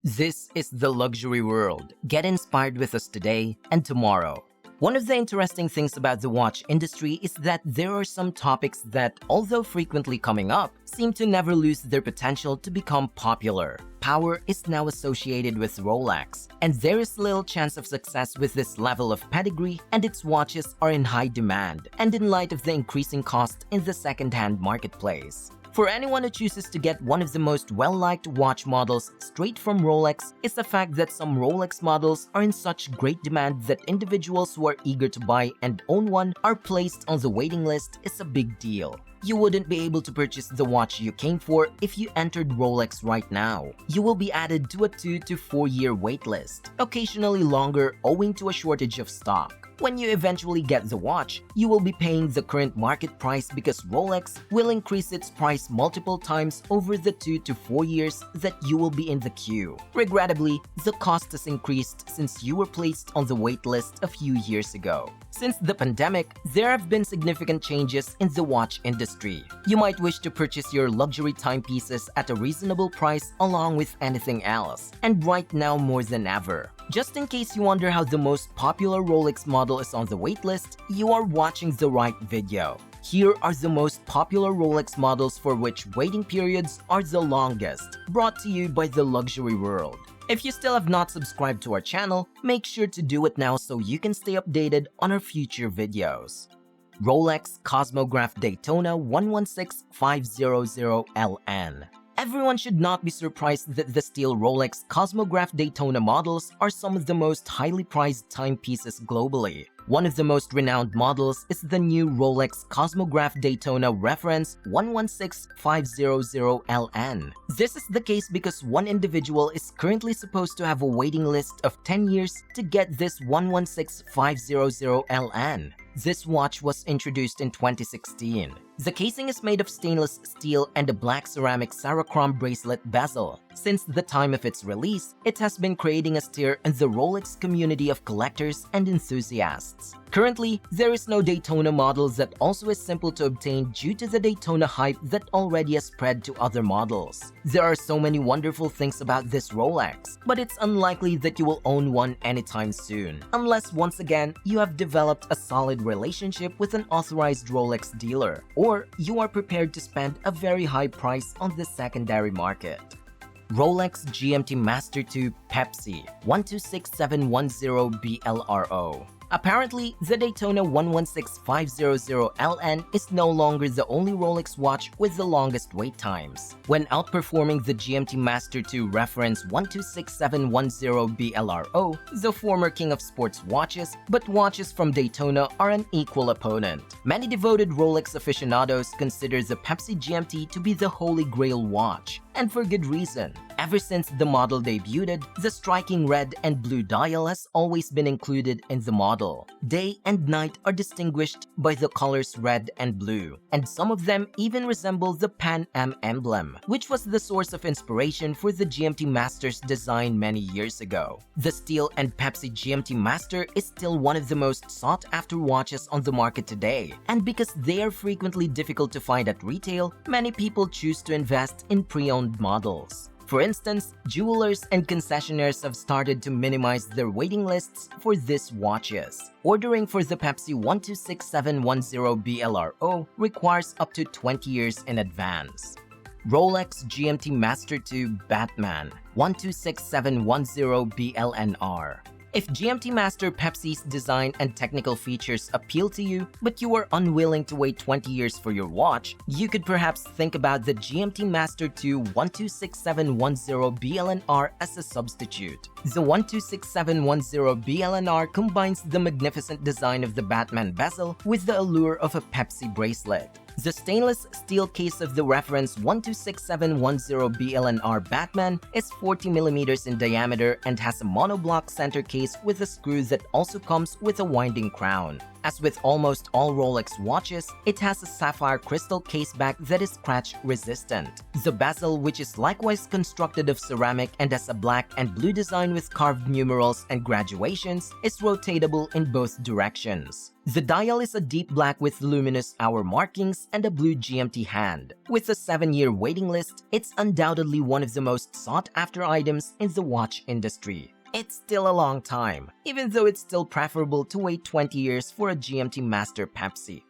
This is the luxury world. Get inspired with us today and tomorrow. One of the interesting things about the watch industry is that there are some topics that, although frequently coming up, seem to never lose their potential to become popular. Power is now associated with Rolex, and there is little chance of success with this level of pedigree, and its watches are in high demand, and in light of the increasing cost in the second-hand marketplace. For anyone who chooses to get one of the most well-liked watch models straight from Rolex, it's the fact that some Rolex models are in such great demand that individuals who are eager to buy and own one are placed on the waiting list is a big deal. You wouldn't be able to purchase the watch you came for if you entered Rolex right now. You will be added to a 2 to 4 year waitlist, occasionally longer owing to a shortage of stock. When you eventually get the watch, you will be paying the current market price because Rolex will increase its price multiple times over the 2 to 4 years that you will be in the queue. Regrettably, the cost has increased since you were placed on the wait list a few years ago. Since the pandemic, there have been significant changes in the watch industry. You might wish to purchase your luxury timepieces at a reasonable price along with anything else, and right now more than ever. Just in case you wonder how the most popular Rolex model is on the waitlist, you are watching the right video. Here are the most popular Rolex models for which waiting periods are the longest, brought to you by the luxury world. If you still have not subscribed to our channel, make sure to do it now so you can stay updated on our future videos. Rolex Cosmograph Daytona 116500LN. Everyone should not be surprised that the steel Rolex Cosmograph Daytona models are some of the most highly prized timepieces globally. One of the most renowned models is the new Rolex Cosmograph Daytona reference 116500LN. This is the case because one individual is currently supposed to have a waiting list of 10 years to get this 116500LN. This watch was introduced in 2016. The casing is made of stainless steel and a black ceramic Sarachrome bracelet bezel. Since the time of its release, it has been creating a stir in the Rolex community of collectors and enthusiasts. Currently, there is no Daytona model that also is simple to obtain due to the Daytona hype that already has spread to other models. There are so many wonderful things about this Rolex, but it's unlikely that you will own one anytime soon, unless once again you have developed a solid relationship with an authorized Rolex dealer, or you are prepared to spend a very high price on the secondary market. Rolex GMT Master II Pepsi 126710BLRO. Apparently, the Daytona 116500LN is no longer the only Rolex watch with the longest wait times. When outperforming the GMT Master II reference 126710BLRO, the former king of sports watches, but watches from Daytona are an equal opponent. Many devoted Rolex aficionados consider the Pepsi GMT to be the holy grail watch, and for good reason. Ever since the model debuted, the striking red and blue dial has always been included in the model. Day and night are distinguished by the colors red and blue, and some of them even resemble the Pan Am emblem, which was the source of inspiration for the GMT Master's design many years ago. The Steel and Pepsi GMT Master is still one of the most sought-after watches on the market today, and because they are frequently difficult to find at retail, many people choose to invest in pre-owned models. For instance, jewelers and concessionaires have started to minimize their waiting lists for these watches. Ordering for the Pepsi 126710BLRO requires up to 20 years in advance. Rolex GMT Master II Batman 126710BLNR. If GMT Master Pepsi's design and technical features appeal to you, but you are unwilling to wait 20 years for your watch, you could perhaps think about the GMT Master II 126710BLNR as a substitute. The 126710BLNR combines the magnificent design of the Batman bezel with the allure of a Pepsi bracelet. The stainless steel case of the reference 126710BLNR Batman is 40mm in diameter and has a monoblock center case with a screw that also comes with a winding crown. As with almost all Rolex watches, it has a sapphire crystal caseback that is scratch-resistant. The bezel, which is likewise constructed of ceramic and has a black and blue design with carved numerals and graduations, is rotatable in both directions. The dial is a deep black with luminous hour markings and a blue GMT hand. With a 7-year waiting list, it's undoubtedly one of the most sought-after items in the watch industry. It's still a long time, even though it's still preferable to wait 20 years for a GMT Master Pepsi.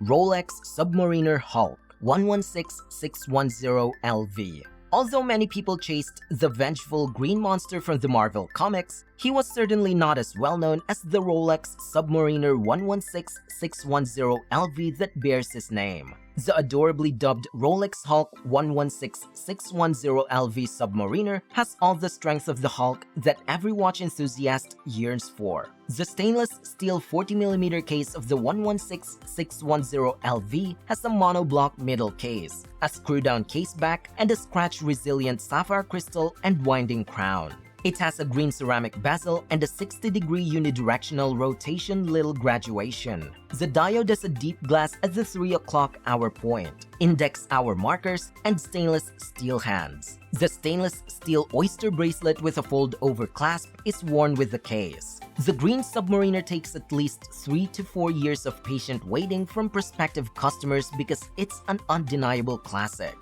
Rolex Submariner Hulk 116610LV. Although many people chased the vengeful green monster from the Marvel comics, he was certainly not as well known as the Rolex Submariner 116610LV that bears his name. The adorably dubbed Rolex Hulk 116610LV Submariner has all the strength of the Hulk that every watch enthusiast yearns for. The stainless steel 40mm case of the 116610LV has a monoblock middle case, a screw-down case back, and a scratch-resilient sapphire crystal and winding crown. It has a green ceramic bezel and a 60-degree unidirectional rotation little graduation. The diode has a deep glass at the 3 o'clock hour point, index hour markers, and stainless steel hands. The stainless steel oyster bracelet with a fold-over clasp is worn with the case. The green Submariner takes at least 3 to 4 years of patient waiting from prospective customers because it's an undeniable classic.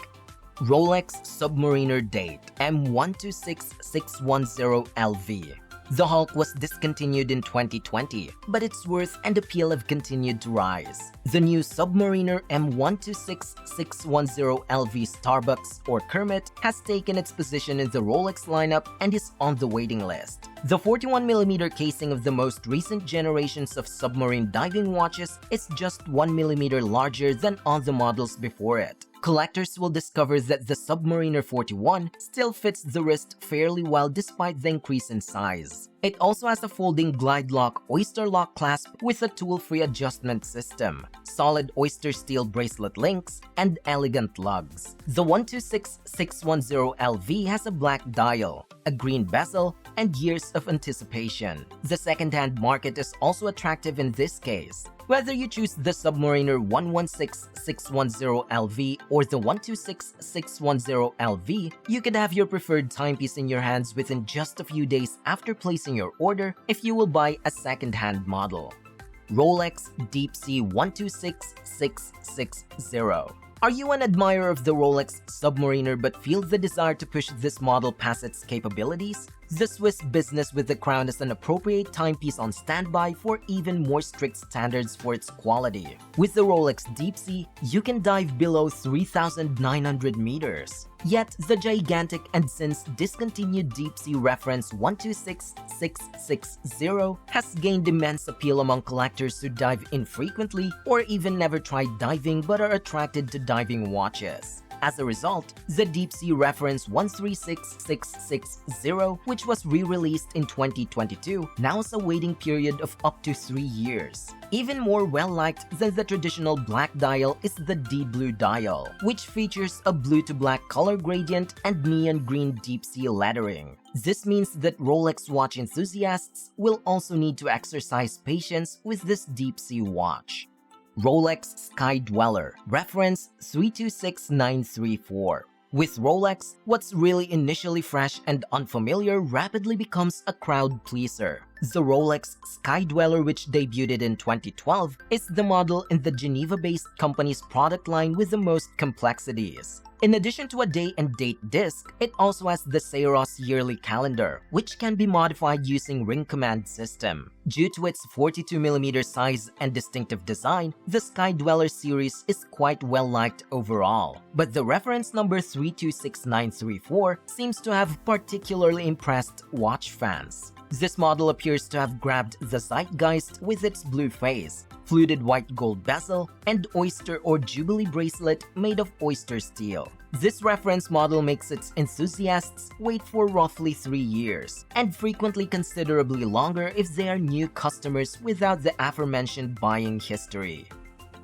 Rolex Submariner Date M126610LV. The Hulk was discontinued in 2020, but its worth and appeal have continued to rise. The new Submariner M126610LV Starbucks or Kermit has taken its position in the Rolex lineup and is on the waiting list. The 41mm casing of the most recent generations of submarine diving watches is just 1mm larger than all the models before it. Collectors will discover that the Submariner 41 still fits the wrist fairly well despite the increase in size. It also has a folding glide lock oyster lock clasp with a tool-free adjustment system, solid oyster steel bracelet links, and elegant lugs. The 126610LV has a black dial, a green bezel, and years of anticipation. The second-hand market is also attractive in this case. Whether you choose the Submariner 116610LV or the 126610LV, you could have your preferred timepiece in your hands within just a few days after placing your order if you will buy a second-hand model. Rolex Deepsea 126660. Are you an admirer of the Rolex Submariner but feel the desire to push this model past its capabilities? The Swiss business with the crown is an appropriate timepiece on standby for even more strict standards for its quality. With the Rolex Deepsea, you can dive below 3,900 meters. Yet, the gigantic and since discontinued Deepsea reference 126660 has gained immense appeal among collectors who dive infrequently or even never tried diving but are attracted to diving watches. As a result, the Deepsea reference 136660, which was re-released in 2022, now has a waiting period of up to 3 years. Even more well-liked than the traditional black dial is the D-Blue dial, which features a blue to black color gradient and neon green Deepsea lettering. This means that Rolex watch enthusiasts will also need to exercise patience with this Deepsea watch. Rolex Sky Dweller, reference 326934. With Rolex, what's really initially fresh and unfamiliar rapidly becomes a crowd pleaser. The Rolex Sky Dweller, which debuted in 2012, is the model in the Geneva-based company's product line with the most complexities. In addition to a day and date disc, it also has the Seiros yearly calendar, which can be modified using ring command system. Due to its 42mm size and distinctive design, the Sky Dweller series is quite well liked overall. But the reference number 326934 seems to have particularly impressed watch fans. This model appears to have grabbed the zeitgeist with its blue face, fluted white gold bezel, and oyster or jubilee bracelet made of oyster steel. This reference model makes its enthusiasts wait for roughly 3 years, and frequently considerably longer if they are new customers without the aforementioned buying history.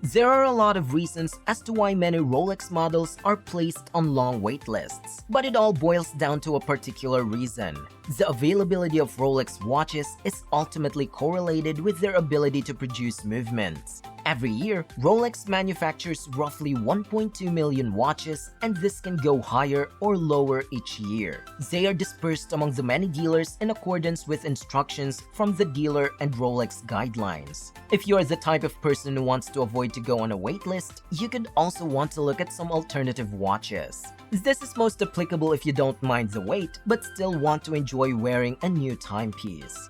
There are a lot of reasons as to why many Rolex models are placed on long wait lists, but it all boils down to a particular reason. The availability of Rolex watches is ultimately correlated with their ability to produce movements. Every year, Rolex manufactures roughly 1.2 million watches, and this can go higher or lower each year. They are dispersed among the many dealers in accordance with instructions from the dealer and Rolex guidelines. If you are the type of person who wants to avoid to go on a wait list, you could also want to look at some alternative watches. This is most applicable if you don't mind the wait, but still want to enjoy wearing a new timepiece.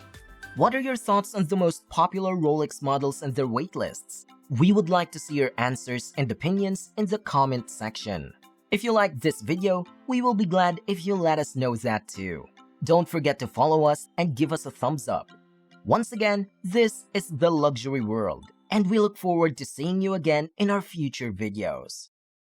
What are your thoughts on the most popular Rolex models and their waitlists? We would like to see your answers and opinions in the comment section. If you liked this video, we will be glad if you let us know that too. Don't forget to follow us and give us a thumbs up. Once again, this is The Luxury World, and we look forward to seeing you again in our future videos.